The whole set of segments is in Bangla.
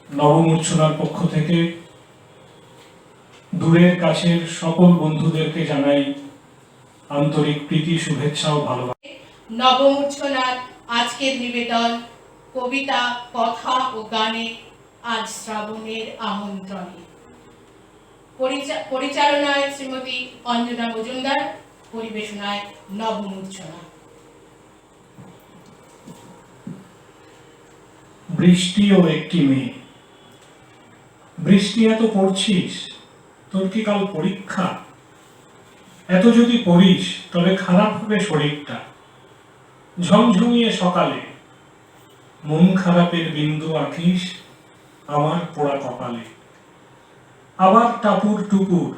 নবমূর্ছনার পক্ষ থেকে দূরের কাছের সকল বন্ধুদেরকে জানাই আন্তরিক প্রীতি, শুভেচ্ছা ও ভালোবাসা। নবমূর্ছনার আজকের নিবেদন কবিতা, কথা ও গানে আজ শ্রাবণের আমন্ত্রণে। পরিচালনায় শ্রীমতী অঞ্জনা মজুমদার, পরিবেশনায় নবমূর্ছনা। বৃষ্টি ও একটি মেয়ে। বৃষ্টি, এত পড়ছিস, তোর কি কাল পরীক্ষা? এত যদি পড়িস তবে খারাপ হবে শরীরটা। ঝমঝমিয়ে সকালে মন খারাপের বিন্দু আঁকিস আমার পোড়া কপালে। আবার টাপুর টুপুর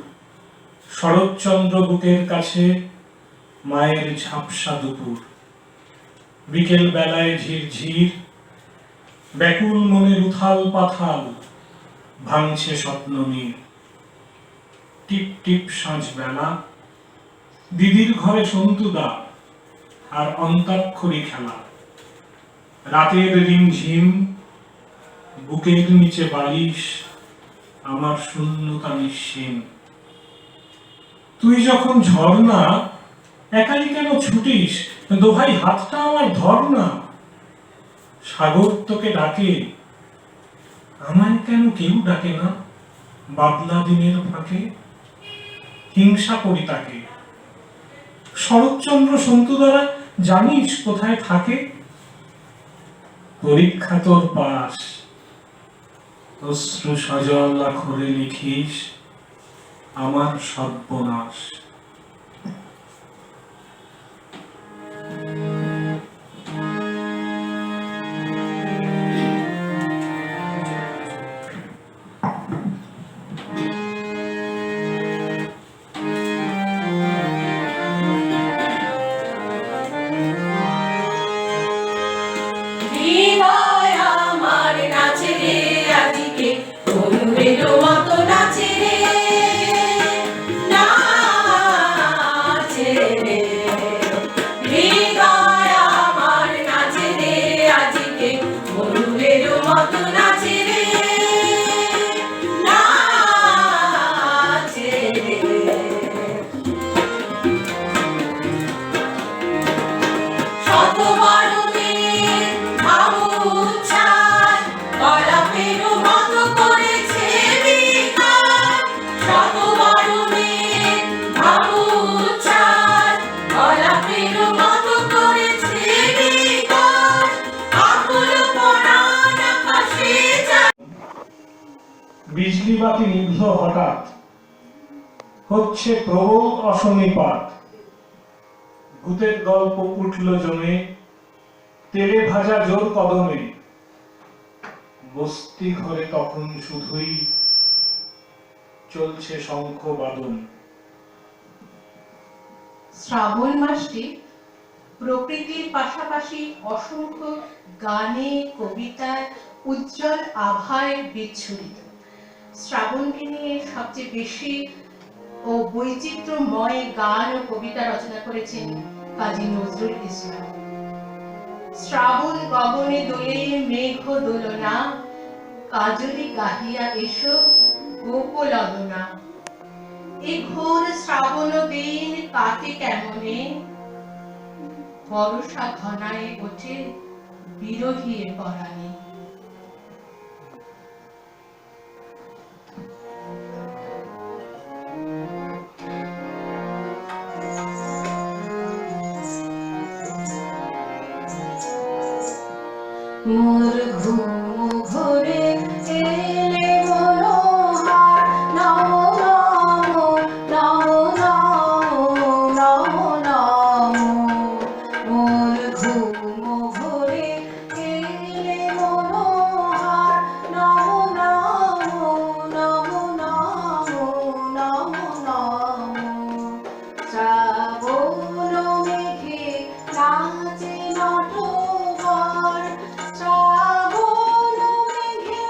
শরৎচন্দ্র বুকের কাছে মায়ের ঝাপসা দুপুর। বিকেল বেলায় ঝিরঝির ব্যাকুল মনের উথাল পাথাল ভাঙছে স্বপ্ন নীর। টিপ টিপ সাঁঝ বেলা, দিদির ঘরে সন্তুদা আর অন্তাক্ষরী খেলা। রাতের রিমঝিম, বুকের নিচে বালিশ, আমার শূন্যতা নিশ্চিম। তুই যখন ঝর্ণা, একাই কেন ছুটিস? দোহাই হাতটা আমার ধর না। সাগর তোকে ডাকে, আমায় কেন কেউ ডাকে না? বাদলা দিনের ফাঁকে হিংসা করি তাকে। শরৎচন্দ্র সন্তুদারা জানিস কোথায় থাকে? পরীক্ষা তোর পাস, অশ্রু সজল আখরে লিখিস আমার সর্বনাশ। বিজলি বাতি নিভল হঠাৎ, হচ্ছে প্রবল অশনিপাত। ভূতের গল্প উঠল জমে, তেলে ভাজা জোর কদমে। বস্তি ঘরে তখন শুধুই চলছে শঙ্খ বাদন। শ্রাবণ মাসটি প্রকৃতির পাশাপাশি অসংখ্য গানে, কবিতায় উজ্জ্বল আভায় বিচ্ছুরিত। শ্রাবণকে নিয়ে সবচেয়ে বেশি ও বৈচিত্র্যময় গান ও কবিতা রচনা করেছেন কাজী নজরুল ইসলাম। শ্রাবণ গগনে দোলে মেঘ দোলনা, কাজলি গাহিয়া এসো গোকুলদনা। এই ঘোর শ্রাবণ দিন কাটে কেমনে, বর্ষা ঘনায় ওঠে বিরহী পরাণে। মোর ঘুম ঘরে এলে মনোহার, নমো নমো নমো নমো নমো। মোর ঘুম ঘরে এলে মনোহার, নমো নমো নমো নমো নমো। শ্রাবণ মেঘে নাচে নটবর, শ্রাবণ মেঘে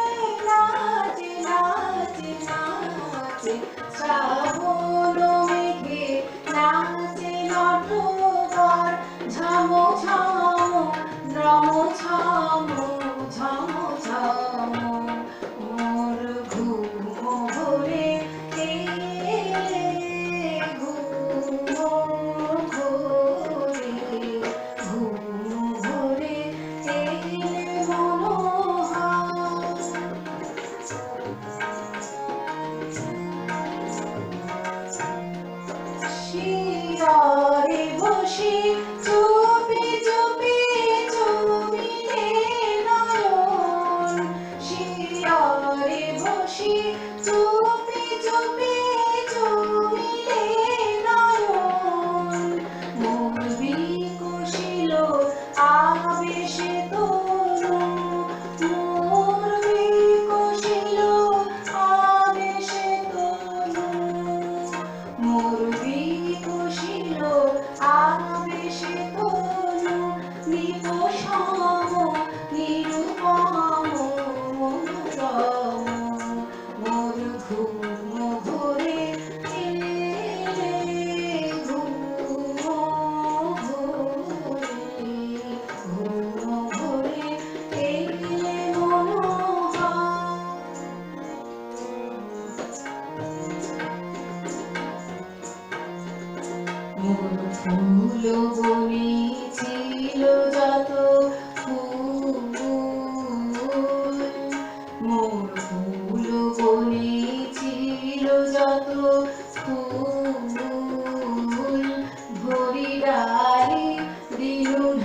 নাচে নাচে নাচে। শ্রাবণ মেঘে নাচে নটবর, ঝামো ঝামো রম ঝামো ঝামো ঝামো।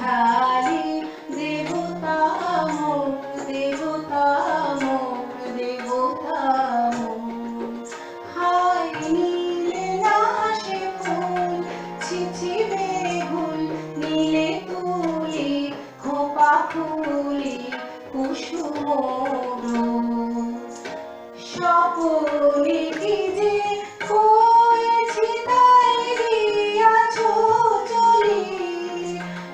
ঢালি দেবতা মোর, দেবতা মোর, দেবতা মোর। হায় নীলে না সে ফুল, ছিছি বেগুল, নীলে তুলি খোপা ফুলি কুসুম স্বপনে কি যে করেছি তাই দিয়াছ চলি,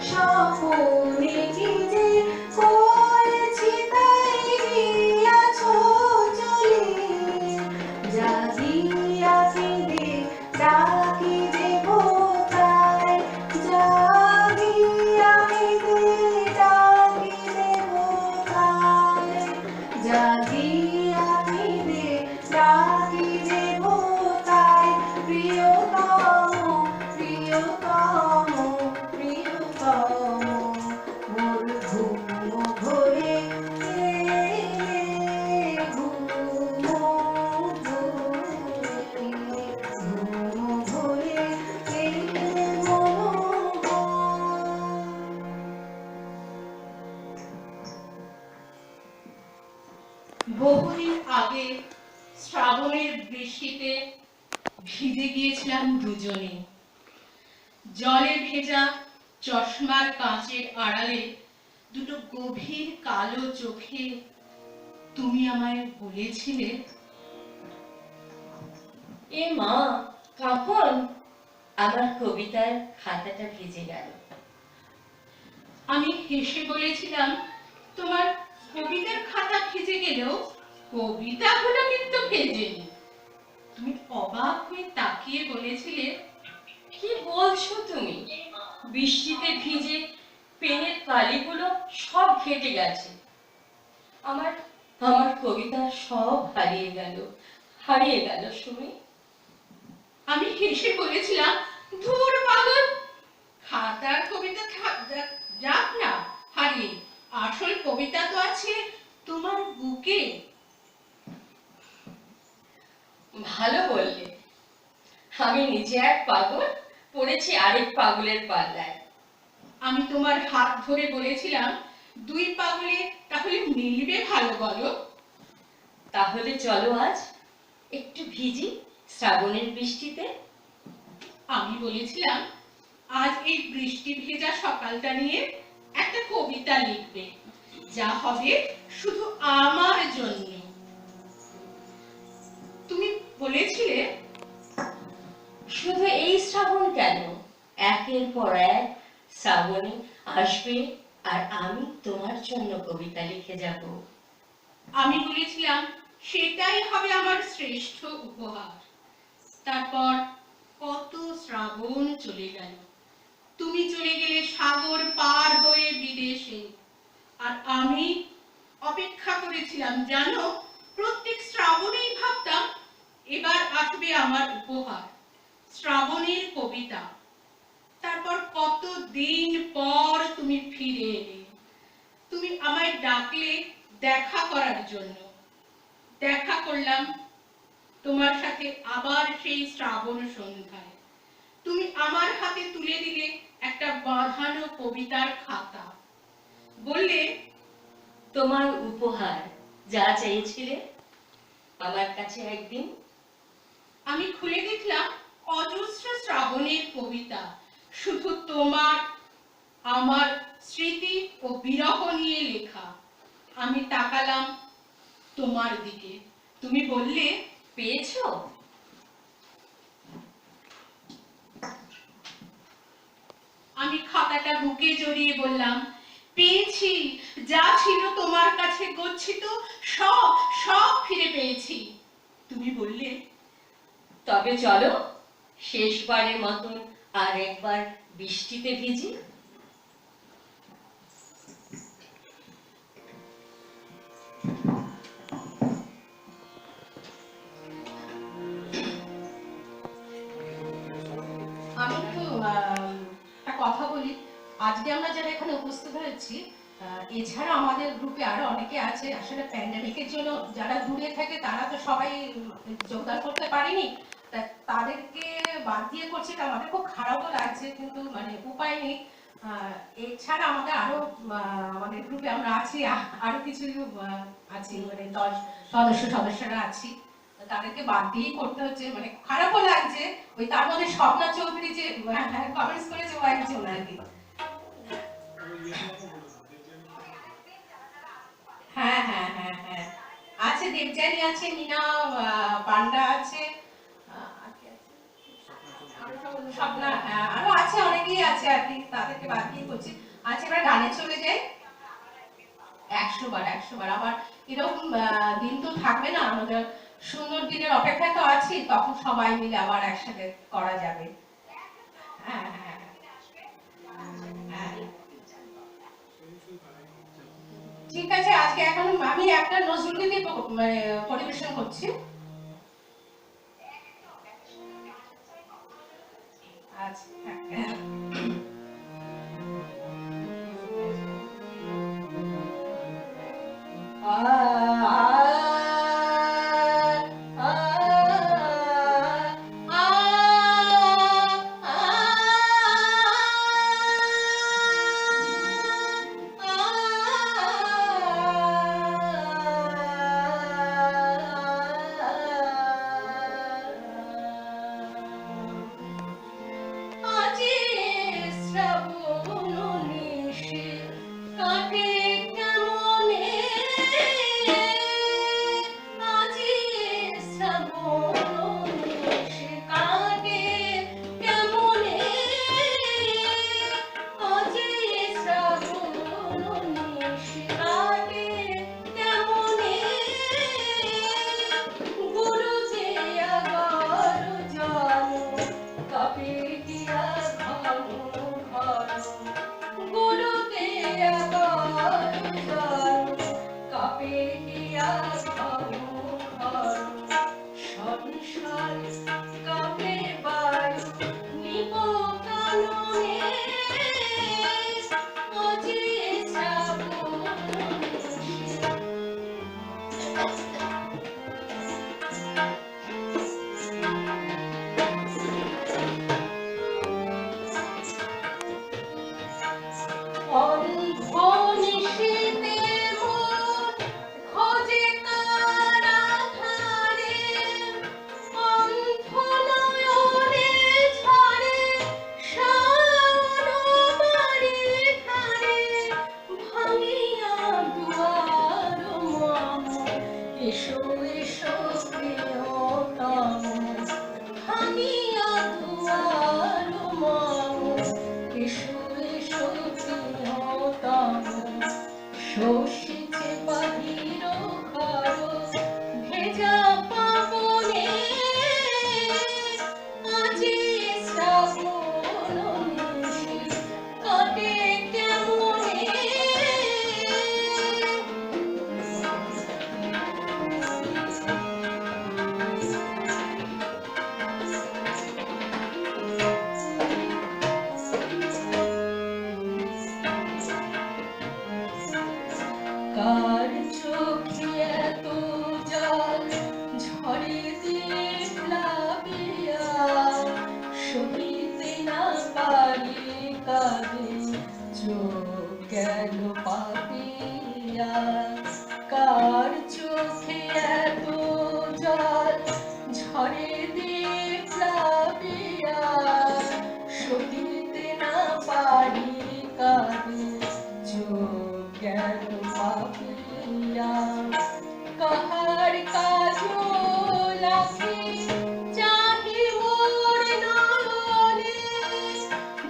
স্বপনে কি যে করেছি তাই দিয়াছ চলি। জাগিয়া কেঁদে ডাকি দেবতায়, জাগিয়া কেঁদে ডাকি দেবতায়, জাগিয়া কেঁদে ডাকি দেবতায়। প্রিয়তম, প্রিয়তম, প্রিয়তম, মোর ঘুম ঘোরে এলে, ঘুম ঘোরে এলে মনোহর। বহুদিন আগে শ্রাবণের বৃষ্টিতে ভিজে গিয়েছিলাম দুজনে। জলে ভেজা চশমার কাঁচের আড়ালে দুটো গভীর কালো চোখে তুমি আমায় বলেছিলে, এ মা, কখন আমার কবিতার খাতাটা ভিজে গেল। আমি হেসে বলেছিলাম, তোমার কবিতার খাতা ভিজে গেলেও কবিতাগুলো কিন্তু ভেজেনি। তুমি অবাক হয়ে তাকিয়ে বলেছিলে, কি বলছো তুমি? বৃষ্টিতে ভিজে পেনের কালিগুলো সব ঘেটে গেছে। আমার আমার কবিতা সব হারিয়ে গেল, হারিয়ে গেল সুমি। আমি হেসে বলেছিলাম, ধুর পাগল, খাতার কবিতা যাক না হারিয়ে, আসল কবিতা তো আছে তোমার বুকে। ভালো বললে। আমি নিজে এক পাগল, পড়েছি আরেক পাগলের পাল্লায়। আমি তোমার হাত ধরে বলেছিলাম, দুই পাগলে তাহলে মিলবে ভালো বলো। তাহলে চলো আজ একটু ভিজি শ্রাবণের বৃষ্টিতে। আমি বলেছিলাম, আজ এই বৃষ্টি ভেজা সকালটা নিয়ে একটা কবিতা লিখবে, যা হবে শুধু আমার জন্য। তুমি বলেছিলে, শুধু এই শ্রাবণ কেন, একের পর এক শ্রাবণে আসবে আর আমি তোমার জন্য কবিতা লিখে যাব। আমি বলেছিলাম সেটাই হবে আমার শ্রেষ্ঠ উপহার। তারপর কত শ্রাবণ চলে গেল, তুমি চলে গেলে সাগর পার হয়ে বিদেশে, আর আমি অপেক্ষা করেছিলাম জানো, প্রত্যেক শ্রাবণেই ভাবতাম এবার আসবে আমার উপহার, শ্রাবণের কবিতা। তারপর কত দিন পর তুমি ফিরে এলে, তুমি আমায় ডাকলে দেখা করার জন্য। দেখা করলাম তোমার সাথে আবার সেই শ্রাবণ সন্ধ্যায়। তুমি আমার হাতে তুলে দিলে একটা বাঁধানো কবিতার খাতা, বললে, তোমার উপহার যা চেয়েছিলে আমার কাছে একদিন। আমি খুলে দেখলাম অজস্র শ্রাবণের কবিতা, শুধু তোমার আমার স্মৃতি ও বিরহ নিয়ে লেখা। আমি তাকালাম তোমার দিকে, তুমি বললে, পেয়েছো? আমি খাতাটা বুকে জড়িয়ে বললাম, পেয়েছি, যা ছিল তোমার কাছে গচ্ছিত সব সব ফিরে পেয়েছি। তুমি বললে, তবে চলো শেষবারের মতন আর একবার বৃষ্টিতে ভিজি। আমি একটু একটা কথা বলি। আজকে আমরা যারা এখানে উপস্থিত হয়েছি, এছাড়া আমাদের গ্রুপে আরো অনেকে আছে। আসলে প্যান্ডেমিকের জন্য যারা দূরে থাকে তারা তো সবাই যোগদান করতে পারেনি, তাদেরকে বাদ দিয়ে করছি, এটা আমাদের খুব খারাপও লাগছে, কিন্তু মানে উপায় নেই। এছাড়া আমাদের আরো আমাদের গ্রুপে আমরা আছি, আরো কিছু আছি, মানে 10 সদস্যরা আছি, তাদেরকে বাদ দিয়েই করতে হচ্ছে, মানে খারাপও লাগছে। ওই তার মধ্যে স্বপ্না চৌধুরী যে কমেন্টস করেছে ও একজন আর কি। হ্যাঁ হ্যাঁ হ্যাঁ হ্যাঁ আছে, দেবযানী আছে, নীনা পান্ডা আছে, আর কে আছে? স্বপ্না, আরো আছে, অনেকেই আছে আর কি, তাদেরকে বাদ দিয়ে করছি। আচ্ছা এবার গানে চলে যাই। 100 বার আবার এরকম দিন তো থাকবে না, আমাদের সুন্দর দিনের অপেক্ষায় তো আছি, তখন সবাই মিলে আবার একসাথে করা যাবে। হ্যাঁ হ্যাঁ হ্যাঁ ঠিক আছে। আজকে এখন আমি একটা নজরুলগীতি মানে পরিবেশন করছি। আচ্ছা হ্যাঁ।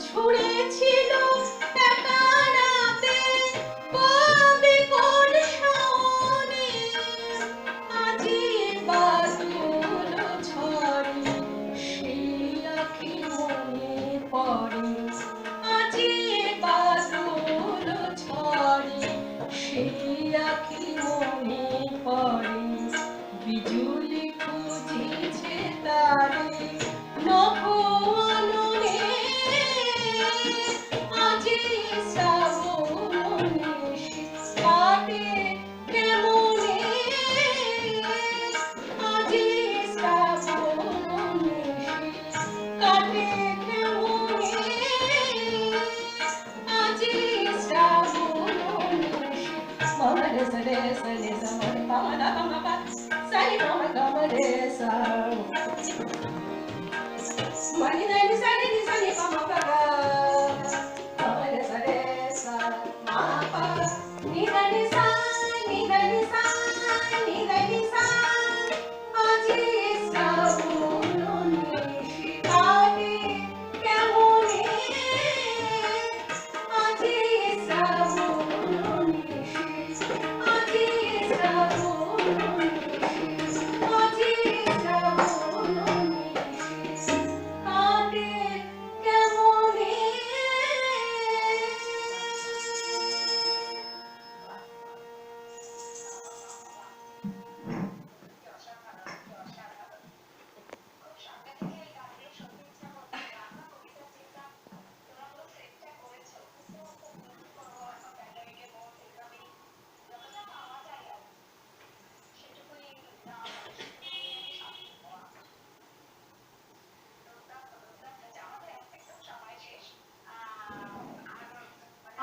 ঝুড়েছিল একা রাতে কবে কোন re sa ni sa ma pa ma da pa ma pa sa ni pa ma ga ma re sa ma ni da ni sa ni pa ma pa ga pa ma re sa ma pa ni da ni sa ni da ni sa ni da ni sa আজি শ্রাবণ নিশিকাতে কেমনে আজি শ্রাবণ নিশি আজি শ্রাবণ নিশি আজি শ্রাবণ নিশি কাটে কেমনে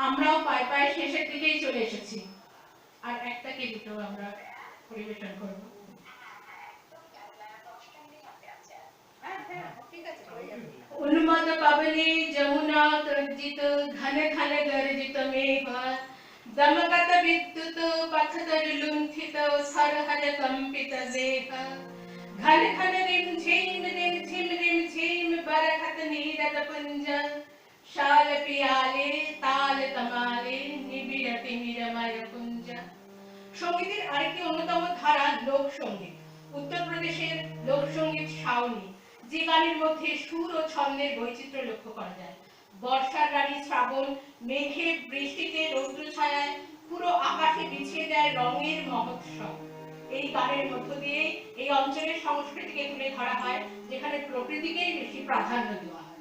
আমরাও পায়ে পায়ে শেষের দিকেই চলে এসেছি আর একটা কি দুটো আমরা পরিবেশন করব উন্মদ পাবনি যমুনা তর্জিত ঘন ঘন গর্জিত মেঘ দমগত বিদ্যুৎ পথদর লুণ্ঠিত সরহর কম্পিত দেহ ঘন ঘন রিম ঝিম বরখত নীরদ পুঞ্জ শাল পিয়ালে তাল তমালে নিবিড় তিমিরময় কুঞ্জ সঙ্গীতের আরেকটি অন্যতম ধারা লোকসঙ্গীত উত্তরপ্রদেশের লোকসঙ্গীত শাওনি যে গানের মধ্যে সুর ও ছন্দের বৈচিত্র্য লক্ষ্য করা যায় বর্ষার রানী শ্রাবণ মেঘে বৃষ্টিতে রৌদ্র ছায়ায় পুরো আকাশে বিছিয়ে দেয় রঙের মহোৎসব এই গানের মধ্য দিয়ে এই অঞ্চলের সংস্কৃতিকে তুলে ধরা হয় যেখানে প্রকৃতিকেই বেশি প্রাধান্য দেওয়া হয়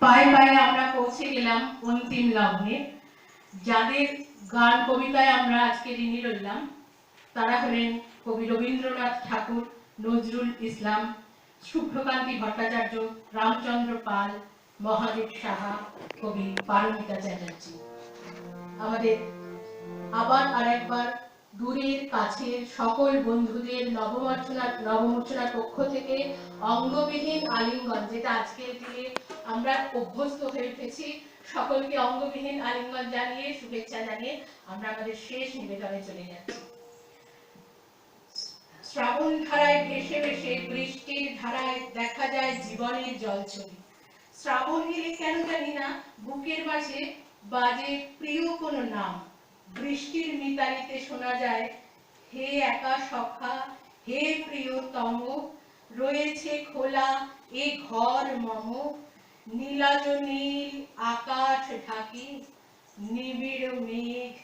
পায়ে পায়ে আমরা পৌঁছে গেলাম অন্তিম লগ্নে। যাদের গান কবিতায় আমরা আজকে ঋণী রইলাম তারা হলেন কবি রবীন্দ্রনাথ ঠাকুর, নজরুল ইসলাম, শুভ্রকান্তি ভট্টাচার্য, রামচন্দ্র পাল, মহাদেব সাহা, কবি পারমিতা চ্যাটার্জি। আমাদের আবার আরেকবার দূরের কাছের সকল বন্ধুদের নবমূর্ছনার পক্ষ থেকে অঙ্গবিহীন আলিঙ্গন, যেটা আজকের দিনে আমরা অভ্যস্ত হয়ে উঠেছি, সকলকে অঙ্গবিহীন আলিঙ্গন জানিয়ে শুভেচ্ছা জানিয়ে আমরা আমাদের শেষ নিবেদনে চলে যাচ্ছি। শ্রাবণ ধারায় ভেসে ভেসে বৃষ্টির ধারায় দেখা যায় জীবনের জলছবি। শ্রাবণ এলে কেন জানি না বুকের মাঝে বাজে প্রিয় কোনো নাম। বৃষ্টির মিতালিতে শোনা যায়, হে একা সখা, হে প্রিয়তম, রয়েছে খোলা এ ঘর মম। নীলাজ নীল আকাশ ঢাকি, নিবিড় মেঘ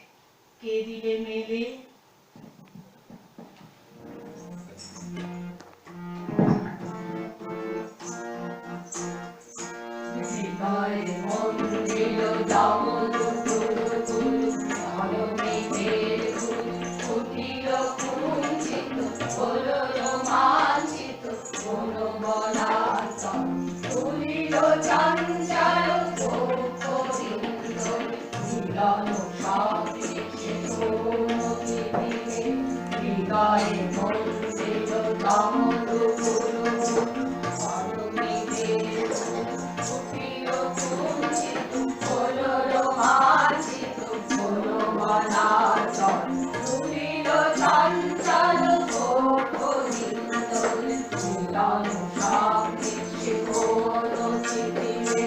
কে দিলে মেলে। হৃদয়ে মন দিল দামোদর তুলু তুলু, ঘন মেঘের ফুল ফুটিল কুঞ্চিত, হলো রোমাঞ্চিত বনবনাঞ্চল। তুলিল চাঞ্চল্য ক্ষোভ বিন্দর, মিলন সদৃশে কোনতিতে। হৃদয়ে মন দিল দামোদর তুলু তুলু, ঘন মেঘের ফুল ফুটিল কুঞ্চিত, হলো রোমাঞ্চিত বনবনাঞ্চল। তুলিল চাঞ্চল্য ক্ষোভ বিন্দর, মিলন সদৃশে কোনতিতে।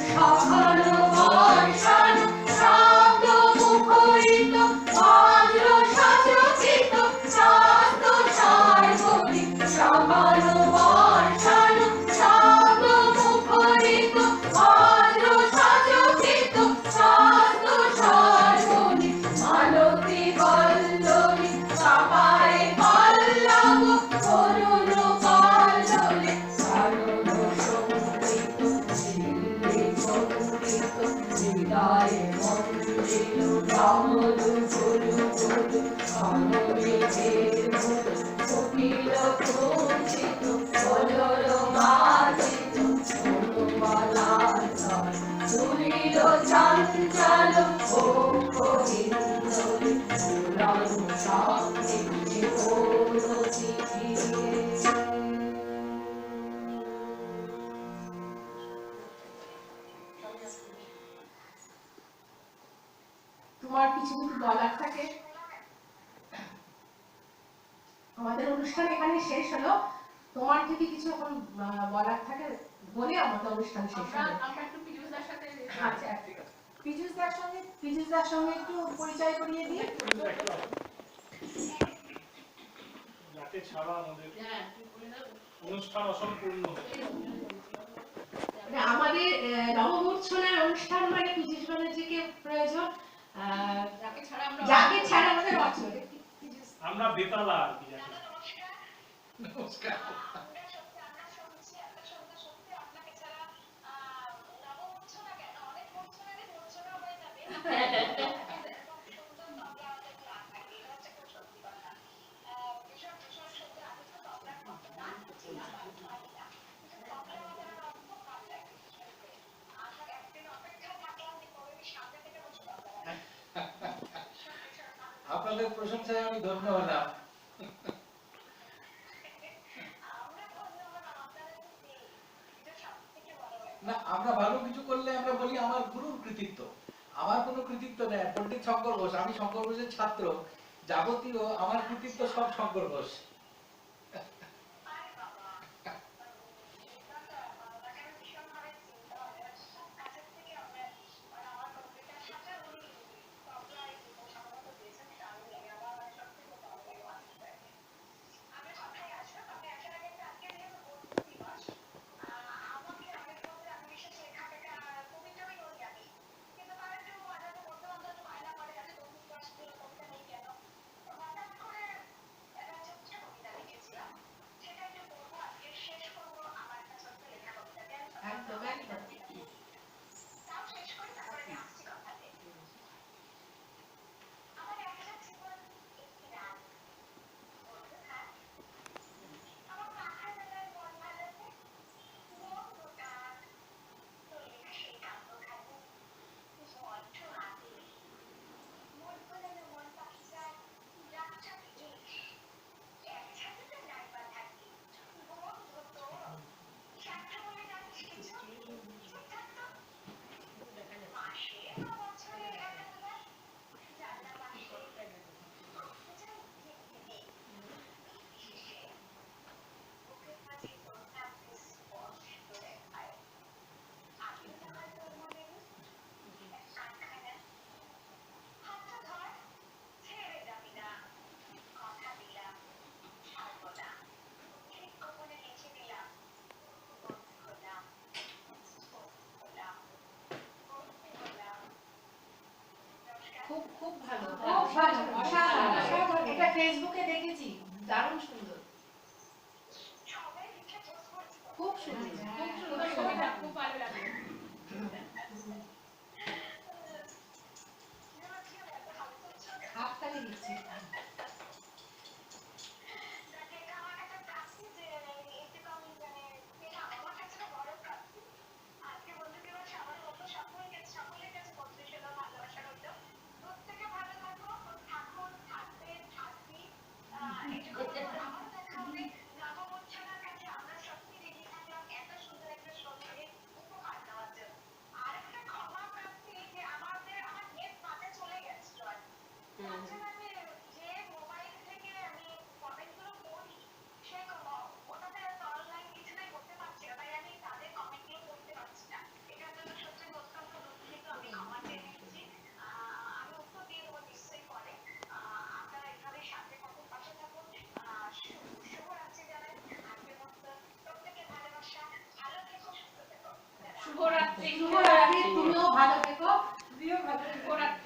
সঘন বর্ষণ শব্দ মুখরিত, বজ্র সচকিত শাস্ত সার্বরি। সঘন বর্ষণ শব্দ মুখরিত, বজ্র সচকিত শাস্ত সার্বরি। মালতী বল্লরী চাপায় পল্লব, করুণ কল্লোলে কারণ সংগীত। ঝিল্লি সংগীত হৃদয়ে মন দিল দামোদর তুলু তুলু, ঘন মেঘের ফুল ফুটিল কুঞ্চিত, হলো রোমাঞ্চিত বনবনাঞ্চল। তুলিল চাঞ্চল্য ক্ষোভ বিন্দর, মিলন সদৃশে কোনতিতে। তোমার কিছু যদি বলার থাকে। আমাদের অনুষ্ঠান এখানে শেষ হলো, তোমার যদি কিছু এখন বলার থাকে বলে আমাদের অনুষ্ঠান শেষ হলো। আমরা একটু পীযুষদার সাথে আচ্ছা, পীযুষদার সঙ্গে একটু পরিচয় করিয়ে দিই। যাকে ছাড়া আমাদের হ্যাঁ তুই বলে দাও। অনুষ্ঠান অসম্পূর্ণ। মানে আমাদের নবমূর্ছনার অনুষ্ঠান মানে পীযুষ ব্যানার্জিকে প্রয়োজন, যাকে ছাড়া আমরা যাকে ছাড়া আমাদের অচল। আমরা বেতালা আর কি যাকে। নমস্কার। আপনাদের প্রশংসায় আমি ধন্য হলাম। না, আমরা ভালো কিছু করলে আমরা বলি আমার গুরুর কৃতিত্ব। আমার কোনো কৃতিত্ব নেই। পণ্ডিত শঙ্কর ঘোষ, আমি শঙ্কর ঘোষের ছাত্র, যাবতীয় আমার কৃতিত্ব সব শঙ্কর ঘোষ। ফেসবুকে দেখেছি, দারুণ সুন্দর, খুব সুন্দর। খুব সুন্দর কবিতা, খুব ভালো লাগে। হাততালি দিচ্ছি। শুভরাত্রি। শুভরাত্রি, তুমিও ভালো থেকো। তুমিও ভালো থেকো। শুভরাত্রি।